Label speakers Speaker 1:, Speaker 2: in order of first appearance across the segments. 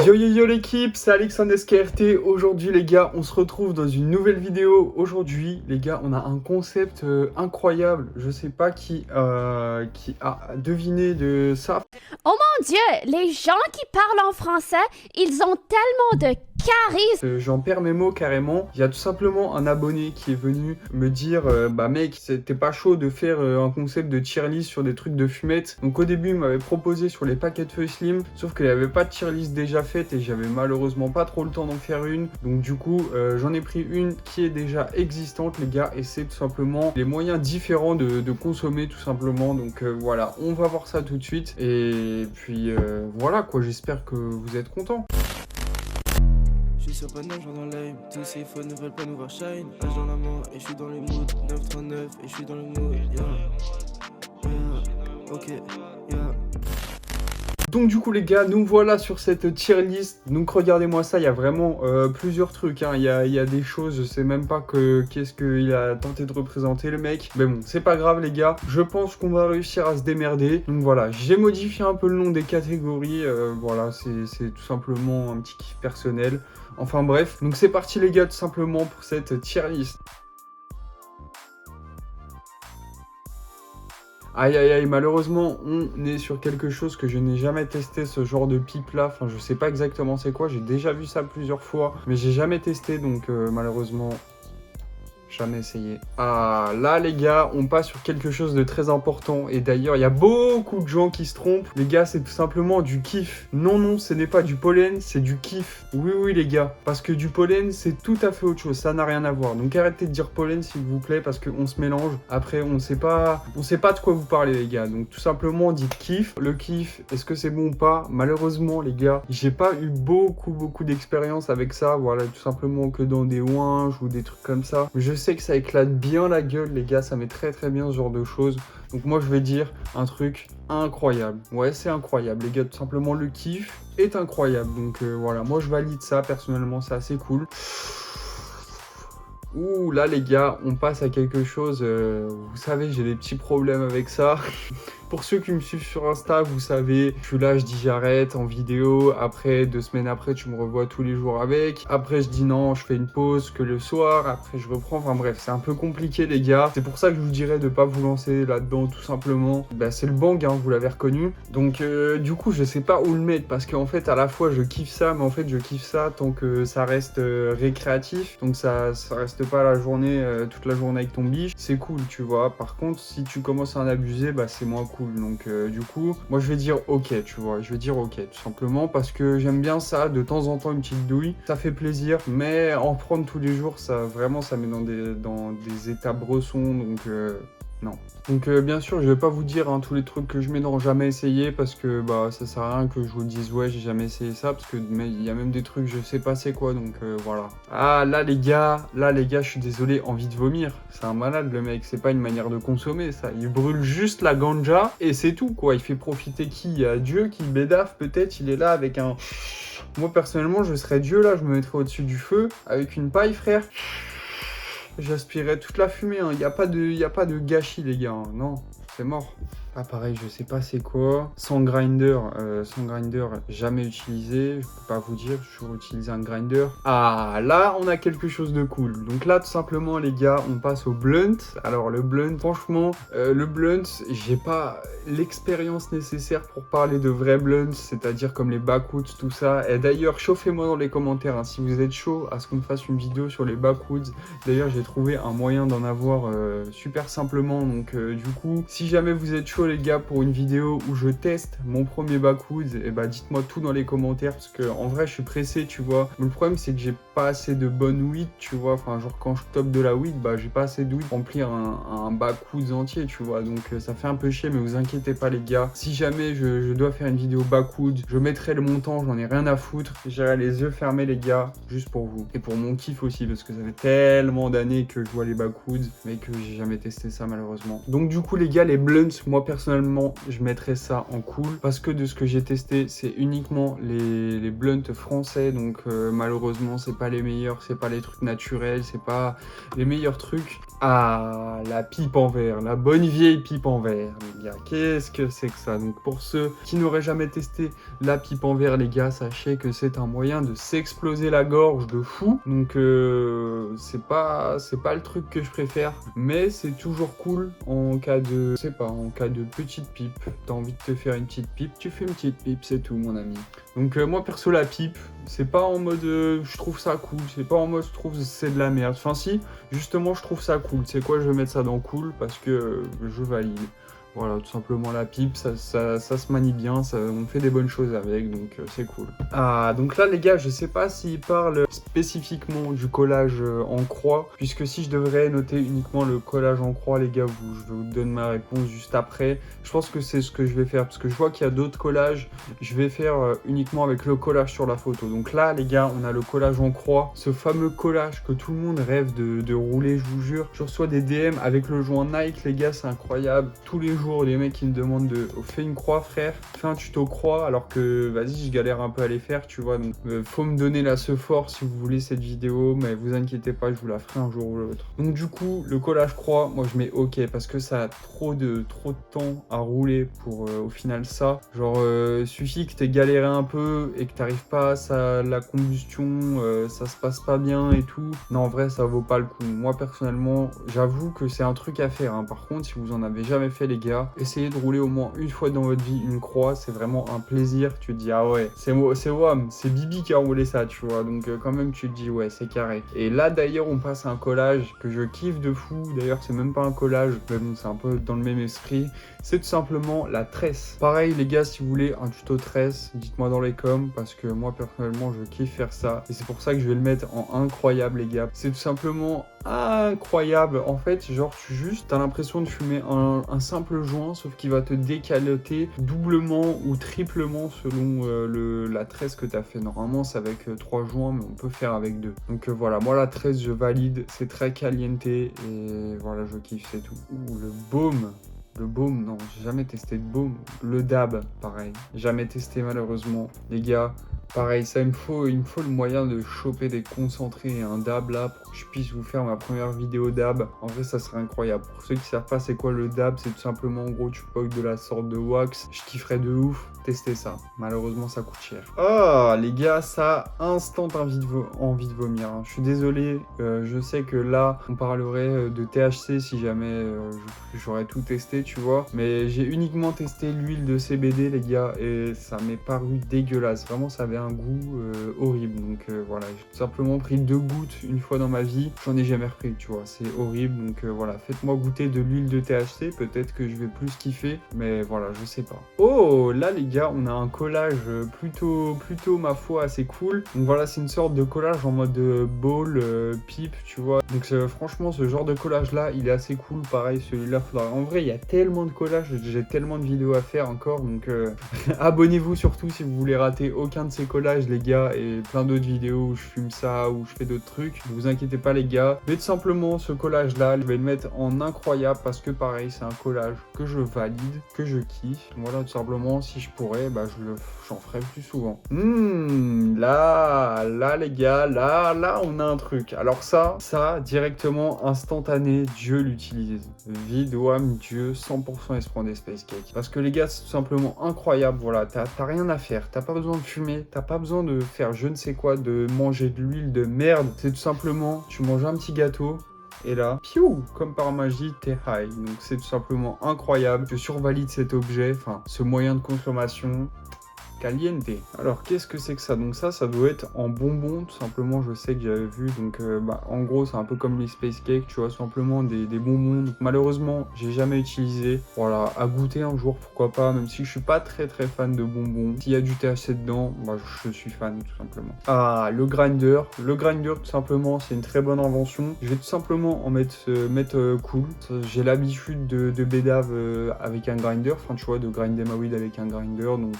Speaker 1: Yo yo yo l'équipe, c'est Alexandre SKRT. Aujourd'hui les gars, on se retrouve dans une nouvelle vidéo. Aujourd'hui les gars, on a un concept incroyable. Je sais pas qui a deviné de ça.
Speaker 2: Oh mon Dieu, les gens qui parlent en français, ils ont tellement de charisme.
Speaker 1: J'en perds mes mots carrément. Il y a tout simplement un abonné qui est venu me dire bah mec, c'était pas chaud de faire un concept de tier list sur des trucs de fumette. Donc au début il m'avait proposé sur les paquets de feu slim, sauf qu'il n'y avait pas de tier list déjà faite et j'avais malheureusement pas trop le temps d'en faire une. Donc du coup j'en ai pris une qui est déjà existante les gars, et c'est tout simplement les moyens différents de consommer tout simplement. Donc voilà, on va voir ça tout de suite et puis voilà quoi, j'espère que vous êtes contents.
Speaker 3: Je suis sur Paname, genre dans l'aim. Tous ces faux ne veulent pas nous voir shine. Âge dans la main et je suis dans les moods. 939 et je suis dans le mood. Ok,
Speaker 1: Donc du coup les gars, nous voilà sur cette tier list. Donc regardez-moi ça, il y a vraiment plusieurs trucs, hein. Il y a des choses, je sais même pas qu'est-ce qu'il a tenté de représenter le mec. Mais bon, c'est pas grave les gars, je pense qu'on va réussir à se démerder. Donc voilà, j'ai modifié un peu le nom des catégories. Voilà, c'est tout simplement un petit kiff personnel. Enfin bref, donc c'est parti les gars tout simplement pour cette tier list. Aïe aïe aïe, malheureusement on est sur quelque chose que je n'ai jamais testé, ce genre de pipe là. Enfin je sais pas exactement c'est quoi, j'ai déjà vu ça plusieurs fois mais j'ai jamais testé, donc malheureusement jamais essayé. Ah là les gars, on passe sur quelque chose de très important, et d'ailleurs il y a beaucoup de gens qui se trompent. Les gars, c'est tout simplement du kiff. Non, ce n'est pas du pollen, c'est du kiff. Oui les gars, parce que du pollen c'est tout à fait autre chose, ça n'a rien à voir. Donc arrêtez de dire pollen s'il vous plaît, parce qu'on se mélange. Après on sait pas de quoi vous parlez les gars. Donc tout simplement dites kiff. Le kiff, est-ce que c'est bon ou pas? Malheureusement les gars, j'ai pas eu beaucoup d'expérience avec ça. Voilà, tout simplement que dans des ouinges ou des trucs comme ça. Je sais que ça éclate bien la gueule les gars, ça met très bien ce genre de choses. Donc moi je vais dire un truc incroyable. Ouais, c'est incroyable les gars, tout simplement le kiff est incroyable. Donc voilà, moi je valide ça personnellement, c'est assez cool. Ouh là les gars, on passe à quelque chose, vous savez, j'ai des petits problèmes avec ça. Pour ceux qui me suivent sur Insta, vous savez, je suis là, je dis j'arrête en vidéo. Après, 2 semaines après, tu me revois tous les jours avec. Après, je dis non, je fais une pause que le soir. Après, je reprends. Enfin bref, c'est un peu compliqué les gars. C'est pour ça que je vous dirais de pas vous lancer là-dedans tout simplement. Bah, c'est le bang, hein, vous l'avez reconnu. Donc du coup, je sais pas où le mettre, parce qu'en fait, à la fois, je kiffe ça, mais en fait, je kiffe ça tant que ça reste récréatif. Donc ça reste pas la journée, toute la journée avec ton biche. C'est cool, tu vois. Par contre, si tu commences à en abuser, bah c'est moins cool. Donc du coup, moi je vais dire ok, tu vois, je vais dire ok, tout simplement parce que j'aime bien ça, de temps en temps une petite douille, ça fait plaisir, mais en prendre tous les jours, ça vraiment, ça met dans des états bressons, donc non. Donc bien sûr, je vais pas vous dire hein, tous les trucs que je mets dans jamais essayé, parce que bah ça sert à rien que je vous dise ouais j'ai jamais essayé ça, parce que il y a même des trucs je sais pas c'est quoi, donc voilà. Ah là les gars, je suis désolé, envie de vomir. C'est un malade le mec, c'est pas une manière de consommer ça. Il brûle juste la ganja et c'est tout quoi. Il fait profiter qui? Il y a Dieu qui bédave peut-être, il est là avec un... Moi personnellement je serais Dieu là, je me mettrais au-dessus du feu avec une paille frère. J'aspirais toute la fumée, hein. Y a pas de gâchis les gars, hein. Non, c'est mort. Ah pareil, je sais pas c'est quoi. Sans grinder, jamais utilisé, je peux pas vous dire, j'ai toujours utilisé un grinder. Ah là, on a quelque chose de cool. Donc là, tout simplement les gars, on passe au blunt. Alors le blunt, franchement, le blunt, j'ai pas l'expérience nécessaire pour parler de vrais blunts, c'est-à-dire comme les backwoods, tout ça. Et d'ailleurs, chauffez-moi dans les commentaires hein, si vous êtes chaud à ce qu'on fasse une vidéo sur les backwoods. D'ailleurs, j'ai trouvé un moyen d'en avoir super simplement. Donc du coup, si jamais vous êtes chaud les gars pour une vidéo où je teste mon premier backwoods, et bah dites-moi tout dans les commentaires, parce que en vrai je suis pressé tu vois. Mais le problème c'est que j'ai pas assez de bonne weed tu vois, enfin genre quand je top de la weed, bah j'ai pas assez de weed pour remplir un backwoods entier tu vois, donc ça fait un peu chier, mais vous inquiétez pas les gars, si jamais je dois faire une vidéo backwoods, je mettrai le montant, j'en ai rien à foutre, j'irai les yeux fermés les gars, juste pour vous et pour mon kiff aussi, parce que ça fait tellement d'années que je vois les backwoods mais que j'ai jamais testé ça malheureusement. Donc du coup les gars, les blunts, moi personnellement, je mettrais ça en cool parce que de ce que j'ai testé, c'est uniquement les blunts français. Donc malheureusement, c'est pas les meilleurs, c'est pas les trucs naturels, c'est pas les meilleurs trucs. Ah, la pipe en verre, la bonne vieille pipe en verre, les gars. Qu'est-ce que c'est que ça? Donc pour ceux qui n'auraient jamais testé la pipe en verre, les gars, sachez que c'est un moyen de s'exploser la gorge de fou. Donc c'est pas le truc que je préfère, mais c'est toujours cool en cas de, je sais pas, en cas de petite pipe. T'as envie de te faire une petite pipe, tu fais une petite pipe, c'est tout, mon ami. Donc moi perso, la pipe, c'est pas en mode je trouve ça cool, c'est pas en mode je trouve c'est de la merde. Enfin si, justement je trouve ça cool. C'est quoi, je vais mettre ça dans cool parce que je valide. Voilà, tout simplement la pipe, ça se manie bien, on fait des bonnes choses avec, donc c'est cool. Ah, donc là les gars, je sais pas s'ils parlent spécifiquement du collage en croix, puisque si je devrais noter uniquement le collage en croix, les gars, je vous donne ma réponse juste après. Je pense que c'est ce que je vais faire, parce que je vois qu'il y a d'autres collages, je vais faire uniquement avec le collage sur la photo. Donc là les gars, on a le collage en croix, ce fameux collage que tout le monde rêve de rouler, je vous jure. Je reçois des DM avec le joint Nike, les gars, c'est incroyable. Tous les jours, les mecs qui me demandent de fais une croix, frère, fais un tuto croix, alors que vas-y, je galère un peu à les faire, tu vois. Donc faut me donner la force si vous voulez cette vidéo, mais vous inquiétez pas, je vous la ferai un jour ou l'autre. Donc du coup, le collage croix, moi je mets OK parce que ça a trop de temps à rouler pour au final ça. Genre suffit que t'aies galéré un peu et que t'arrives pas à la combustion, ça se passe pas bien et tout. Non, en vrai, ça vaut pas le coup. Moi personnellement, j'avoue que c'est un truc à faire, hein. Par contre, si vous en avez jamais fait, les gars, essayez de rouler au moins une fois dans votre vie une croix, c'est vraiment un plaisir. Tu te dis ah ouais, c'est WAM, c'est Bibi qui a roulé ça, tu vois. Donc quand même tu te dis ouais, c'est carré. Et là d'ailleurs on passe à un collage que je kiffe de fou. D'ailleurs c'est même pas un collage, mais bon, c'est un peu dans le même esprit. C'est tout simplement la tresse. Pareil les gars, si vous voulez un tuto tresse, dites-moi dans les coms parce que moi personnellement je kiffe faire ça. Et c'est pour ça que je vais le mettre en incroyable, les gars. C'est tout simplement incroyable. En fait, genre t'as l'impression de fumer un simple joint, sauf qu'il va te décaloter doublement ou triplement selon la tresse que t'as fait. Normalement c'est avec 3 joints, mais on peut faire avec 2. Donc voilà, moi la tresse je valide, c'est très caliente et voilà, je kiffe, c'est tout. Ouh, le baume. Le baume, non, j'ai jamais testé de baume. Le dab, pareil, jamais testé malheureusement. Les gars, pareil, ça il me faut le moyen de choper des concentrés et un dab là pour que je puisse vous faire ma première vidéo dab. En vrai, ça serait incroyable. Pour ceux qui savent pas c'est quoi le dab, c'est tout simplement en gros tu poques de la sorte de wax. Je kifferais de ouf tester ça. Malheureusement, ça coûte cher. Oh les gars, ça instant envie de vomir, hein. Je suis désolé, je sais que là on parlerait de THC si jamais j'aurais tout testé, tu vois. Mais j'ai uniquement testé l'huile de CBD, les gars, et ça m'est paru dégueulasse. Vraiment, ça avait un goût horrible. Donc voilà, j'ai tout simplement pris 2 gouttes une fois dans ma vie. J'en ai jamais repris, tu vois. C'est horrible. Donc voilà, faites-moi goûter de l'huile de THC. Peut-être que je vais plus kiffer. Mais voilà, je sais pas. Oh, là, les gars, on a un collage plutôt ma foi, assez cool. Donc voilà, c'est une sorte de collage en mode ball, pipe, tu vois. Donc franchement, ce genre de collage-là, il est assez cool. Pareil, celui-là, faudra... En vrai, il y a tellement de collages, j'ai tellement de vidéos à faire encore. Donc abonnez-vous surtout si vous voulez rater aucun de ces collages, les gars, et plein d'autres vidéos où je fume ça, où je fais d'autres trucs. Ne vous inquiétez pas, les gars. Mais tout simplement, ce collage-là, je vais le mettre en incroyable parce que pareil, c'est un collage que je valide, que je kiffe. Voilà, tout simplement, si je pourrais, bah j'en ferai plus souvent. Là, les gars, là, on a un truc. Alors ça, directement, instantané, Dieu l'utilise. Vide, wham, Dieu, 100% il se prend des space cakes. Parce que les gars, c'est tout simplement incroyable. Voilà, t'as rien à faire. T'as pas besoin de fumer. T'as pas besoin de faire je ne sais quoi, de manger de l'huile de merde. C'est tout simplement, tu manges un petit gâteau. Et là, piou, comme par magie, t'es high. Donc c'est tout simplement incroyable. Je survalide cet objet, enfin ce moyen de consommation. Caliente. Alors qu'est-ce que c'est que ça? Donc ça doit être en bonbon, tout simplement. Je sais que j'avais vu, donc en gros c'est un peu comme les space cakes, tu vois, simplement des bonbons. Donc malheureusement j'ai jamais utilisé. Voilà, à goûter un jour, pourquoi pas, même si je suis pas très fan de bonbons. S'il y a du THC dedans, bah, je suis fan tout simplement. Ah, le grinder tout simplement, c'est une très bonne invention. Je vais tout simplement en mettre cool. J'ai l'habitude de bédave avec un grinder, enfin tu vois, de grinder ma weed avec un grinder, donc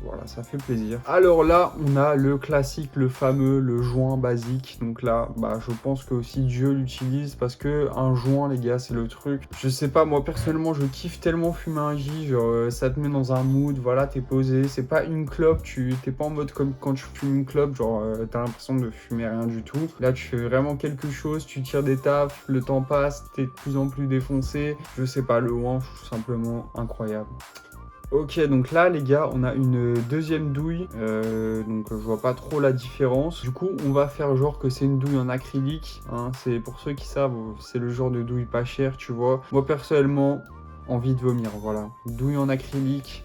Speaker 1: voilà. voilà, ça fait plaisir. Alors là, on a le classique, le fameux, le joint basique. Donc là, bah, je pense que aussi Dieu l'utilise parce que un joint, les gars, c'est le truc. Je sais pas, moi personnellement, je kiffe tellement fumer un J, genre ça te met dans un mood, voilà, t'es posé. C'est pas une clope, t'es pas en mode comme quand tu fumes une clope, genre t'as l'impression de fumer rien du tout. Là, tu fais vraiment quelque chose, tu tires des tafs, le temps passe, t'es de plus en plus défoncé. Je sais pas, le joint, je trouve simplement incroyable. Ok, donc là les gars, on a une deuxième douille, donc je vois pas trop la différence. Du coup, on va faire genre que c'est une douille en acrylique, hein. C'est pour ceux qui savent, c'est le genre de douille pas chère, tu vois. Moi personnellement, envie de vomir, voilà. Douille en acrylique,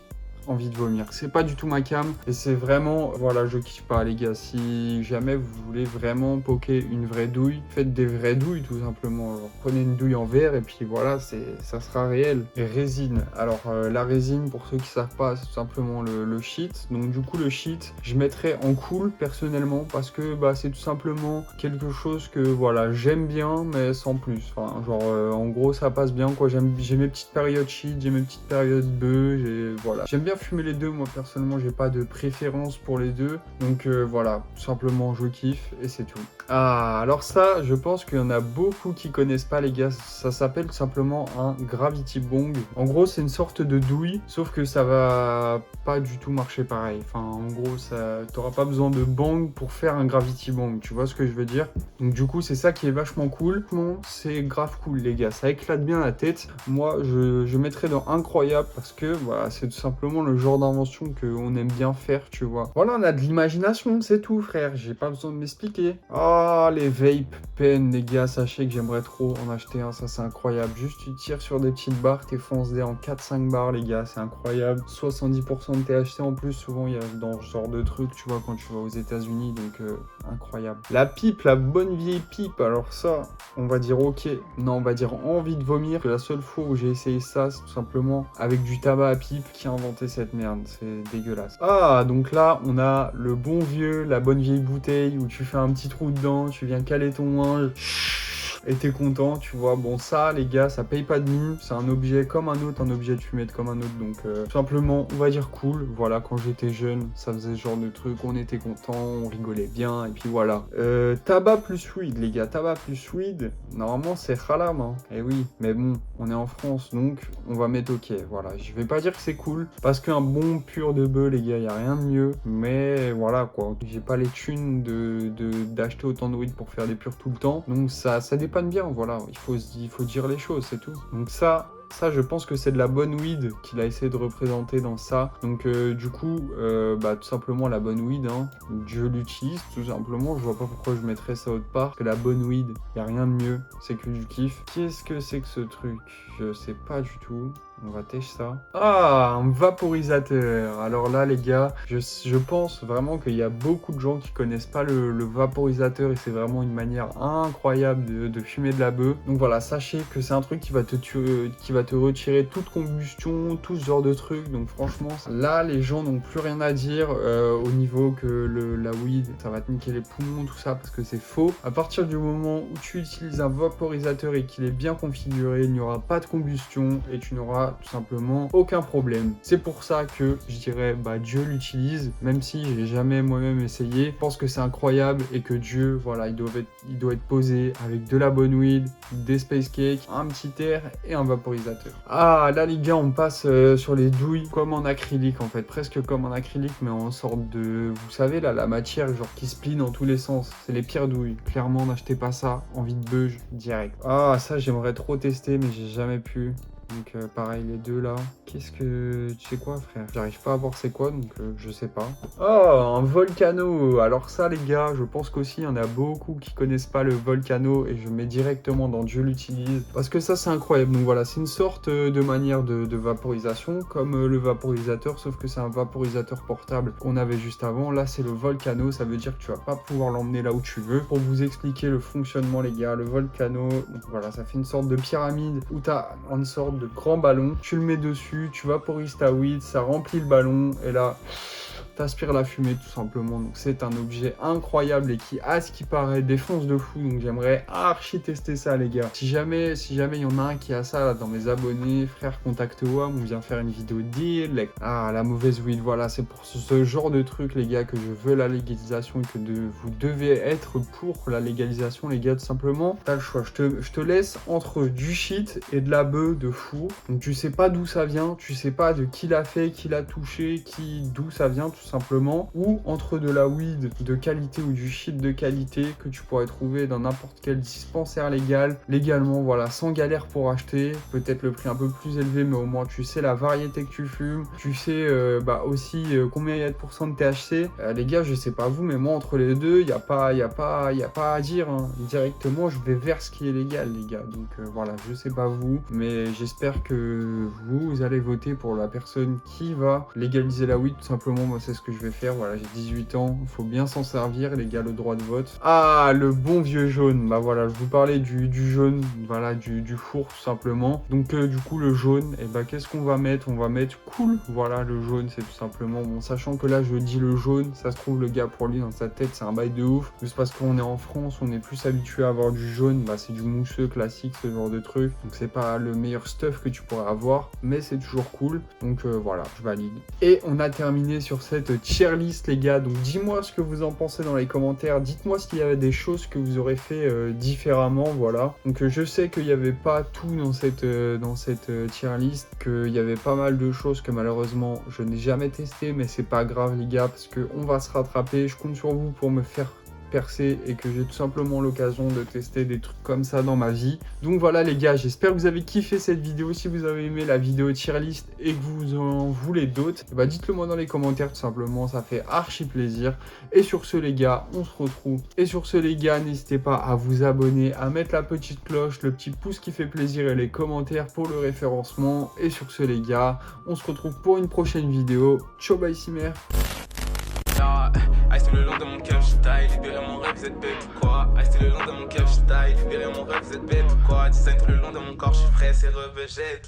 Speaker 1: envie de vomir. C'est pas du tout ma cam et c'est vraiment, voilà, je kiffe pas les gars. Si jamais vous voulez vraiment poker une vraie douille, faites des vraies douilles tout simplement. Alors, prenez une douille en verre et puis voilà, ça sera réel. Et résine. Alors la résine, pour ceux qui savent pas, c'est tout simplement le shit. Donc du coup le shit, je mettrais en cool personnellement parce que bah c'est tout simplement quelque chose que voilà, j'aime bien mais sans plus. Enfin genre en gros ça passe bien quoi. J'ai mes petites périodes shit, j'ai mes petites périodes bœufs, voilà. J'aime bien fumer les deux, moi personnellement j'ai pas de préférence pour les deux, donc voilà, tout simplement je kiffe et c'est tout. Ah, alors ça, je pense qu'il y en a beaucoup qui connaissent pas les gars, ça s'appelle tout simplement un Gravity Bong. En gros c'est une sorte de douille, sauf que ça va pas du tout marcher pareil, enfin en gros t'auras pas besoin de bang pour faire un Gravity Bong, tu vois ce que je veux dire. Donc du coup c'est ça qui est vachement cool, c'est grave cool les gars, ça éclate bien la tête. Moi je mettrais dans incroyable parce que voilà, c'est tout simplement le genre d'invention qu'on aime bien faire, tu vois. Voilà, on a de l'imagination, c'est tout, frère. J'ai pas besoin de m'expliquer. Ah, les vape pen, les gars, sachez que j'aimerais trop en acheter un, ça c'est incroyable. Juste, tu tires sur des petites barres, t'es foncé en 4-5 barres, les gars, c'est incroyable. 70% de THC en plus, souvent, il y a dans ce genre de truc, tu vois, quand tu vas aux États-Unis, donc incroyable. La pipe, la bonne vieille pipe, alors ça, on va dire ok. Non, on va dire envie de vomir. La seule fois où j'ai essayé ça, c'est tout simplement avec du tabac à pipe qui a inventé cette merde, c'est dégueulasse. Ah, donc là, on a le bon vieux, la bonne vieille bouteille où tu fais un petit trou dedans, tu viens caler ton linge et t'es content, tu vois. Bon, ça, les gars, ça paye pas de mine, c'est un objet comme un autre, un objet de fumette comme un autre, donc tout simplement, on va dire cool. Voilà, quand j'étais jeune, ça faisait ce genre de truc, on était content, on rigolait bien, et puis voilà. Tabac plus weed, les gars, tabac plus weed, normalement, c'est haram, hein. Eh oui, mais bon, on est en France, donc on va mettre ok, voilà. Je vais pas dire que c'est cool, parce qu'un bon pur de bœuf, les gars, y a rien de mieux, mais voilà, quoi. J'ai pas les thunes d'acheter autant de weed pour faire des purs tout le temps, donc ça dépanne bien, voilà, il faut dire les choses, c'est tout. Donc ça, je pense que c'est de la bonne weed qu'il a essayé de représenter dans ça. Donc du coup, bah tout simplement la bonne weed, hein, je l'utilise tout simplement. Je vois pas pourquoi je mettrais ça autre part. Que la bonne weed, y a rien de mieux, c'est que du kiff. Qu'est-ce que c'est que ce truc? Je sais pas du tout. On va tester ça. Ah, un vaporisateur. Alors là, les gars, je pense vraiment qu'il y a beaucoup de gens qui connaissent pas le vaporisateur et c'est vraiment une manière incroyable de fumer de la bœuf. Donc voilà, sachez que c'est un truc qui va te tuer, qui va te retirer toute combustion, tout ce genre de trucs. Donc franchement, là, les gens n'ont plus rien à dire au niveau que la weed, ça va te niquer les poumons, tout ça, parce que c'est faux. À partir du moment où tu utilises un vaporisateur et qu'il est bien configuré, il n'y aura pas de combustion et tu n'auras tout simplement aucun problème. C'est pour ça que je dirais bah Dieu l'utilise, même si j'ai jamais moi-même essayé. Je pense que c'est incroyable et que Dieu, voilà, il doit être posé avec de la bonne weed, des space cakes, un petit air et un vaporisateur. Ah là les gars, on passe sur les douilles comme en acrylique en fait, presque comme en acrylique mais en sorte de, vous savez là, la matière genre qui split dans tous les sens. C'est les pires douilles. Clairement, n'achetez pas ça, envie de beuge direct. Ah ça j'aimerais trop tester mais j'ai jamais pu. Donc pareil les deux là. Qu'est-ce que... Tu sais quoi frère? J'arrive pas à voir c'est quoi donc je sais pas. Oh un Volcano. Alors ça les gars, je pense qu'aussi il y en a beaucoup qui connaissent pas le Volcano et je mets directement dans Dieu l'utilise. Parce que ça c'est incroyable. Donc voilà, c'est une sorte de manière de vaporisation comme le vaporisateur, sauf que c'est un vaporisateur portable qu'on avait juste avant. Là c'est le Volcano, ça veut dire que tu vas pas pouvoir l'emmener là où tu veux. Pour vous expliquer le fonctionnement les gars, le Volcano, donc voilà, ça fait une sorte de pyramide où tu as une sorte de grand ballon, tu le mets dessus, tu vaporises ta weed, ça remplit le ballon et là t'aspires la fumée tout simplement. Donc c'est un objet incroyable et qui, à ce qui paraît, défonce de fou. Donc j'aimerais archi tester ça les gars. Si jamais il y en a un qui a ça là, dans mes abonnés, frère, contacte-moi, on vient faire une vidéo deal. Ah, la mauvaise weed, voilà, c'est pour ce genre de truc les gars que je veux la légalisation et que vous devez être pour la légalisation les gars, tout simplement. T'as le choix, je te laisse entre du shit et de la bœuf de fou. Donc tu sais pas d'où ça vient, tu sais pas de qui l'a fait, qui l'a touché, d'où ça vient tout simplement, ou entre de la weed de qualité ou du shit de qualité que tu pourrais trouver dans n'importe quel dispensaire légalement, voilà, sans galère pour acheter, peut-être le prix un peu plus élevé, mais au moins tu sais la variété que tu fumes, tu sais aussi combien il y a de pourcents de THC. Les gars, je sais pas vous, mais moi entre les deux, il y a pas à dire, hein. Directement je vais vers ce qui est légal les gars. Donc voilà, je sais pas vous, mais j'espère que vous allez voter pour la personne qui va légaliser la weed tout simplement. Moi c'est ce que je vais faire, voilà, j'ai 18 ans, il faut bien s'en servir les gars, le droit de vote. Ah, le bon vieux jaune, bah voilà, je vous parlais du jaune, voilà, du four tout simplement. Donc du coup le jaune, et bah qu'est-ce qu'on va mettre? On va mettre cool, voilà, le jaune c'est tout simplement, bon, sachant que là je dis le jaune, ça se trouve le gars pour lui dans sa tête c'est un bail de ouf, juste parce qu'on est en France, on est plus habitué à avoir du jaune, bah c'est du mousseux classique, ce genre de truc, donc c'est pas le meilleur stuff que tu pourrais avoir, mais c'est toujours cool, donc voilà, je valide. Et on a terminé sur cette tier list les gars, donc dis-moi ce que vous en pensez dans les commentaires, dites-moi s'il y avait des choses que vous aurez fait différemment, voilà. Donc je sais qu'il n'y avait pas tout dans cette tier list, qu'il y avait pas mal de choses que malheureusement je n'ai jamais testé, mais c'est pas grave les gars, parce qu'on va se rattraper, je compte sur vous pour me faire percer et que j'ai tout simplement l'occasion de tester des trucs comme ça dans ma vie. Donc voilà les gars, j'espère que vous avez kiffé cette vidéo. Si vous avez aimé la vidéo tier list et que vous en voulez d'autres, bah dites-le moi dans les commentaires tout simplement, ça fait archi plaisir. Et sur ce les gars, on se retrouve. Et sur ce les gars, n'hésitez pas à vous abonner, à mettre la petite cloche, le petit pouce qui fait plaisir et les commentaires pour le référencement. Et sur ce les gars, on se retrouve pour une prochaine vidéo. Ciao, bye Simer.
Speaker 3: Ice le long de mon cœur, j'taille, libérer mon rêve, vous êtes bête ou quoi? Ice le long de mon cœur, j'taille, libérer mon rêve, vous êtes bête ou quoi? Design le long de mon corps, j'suis frais, c'est revejette.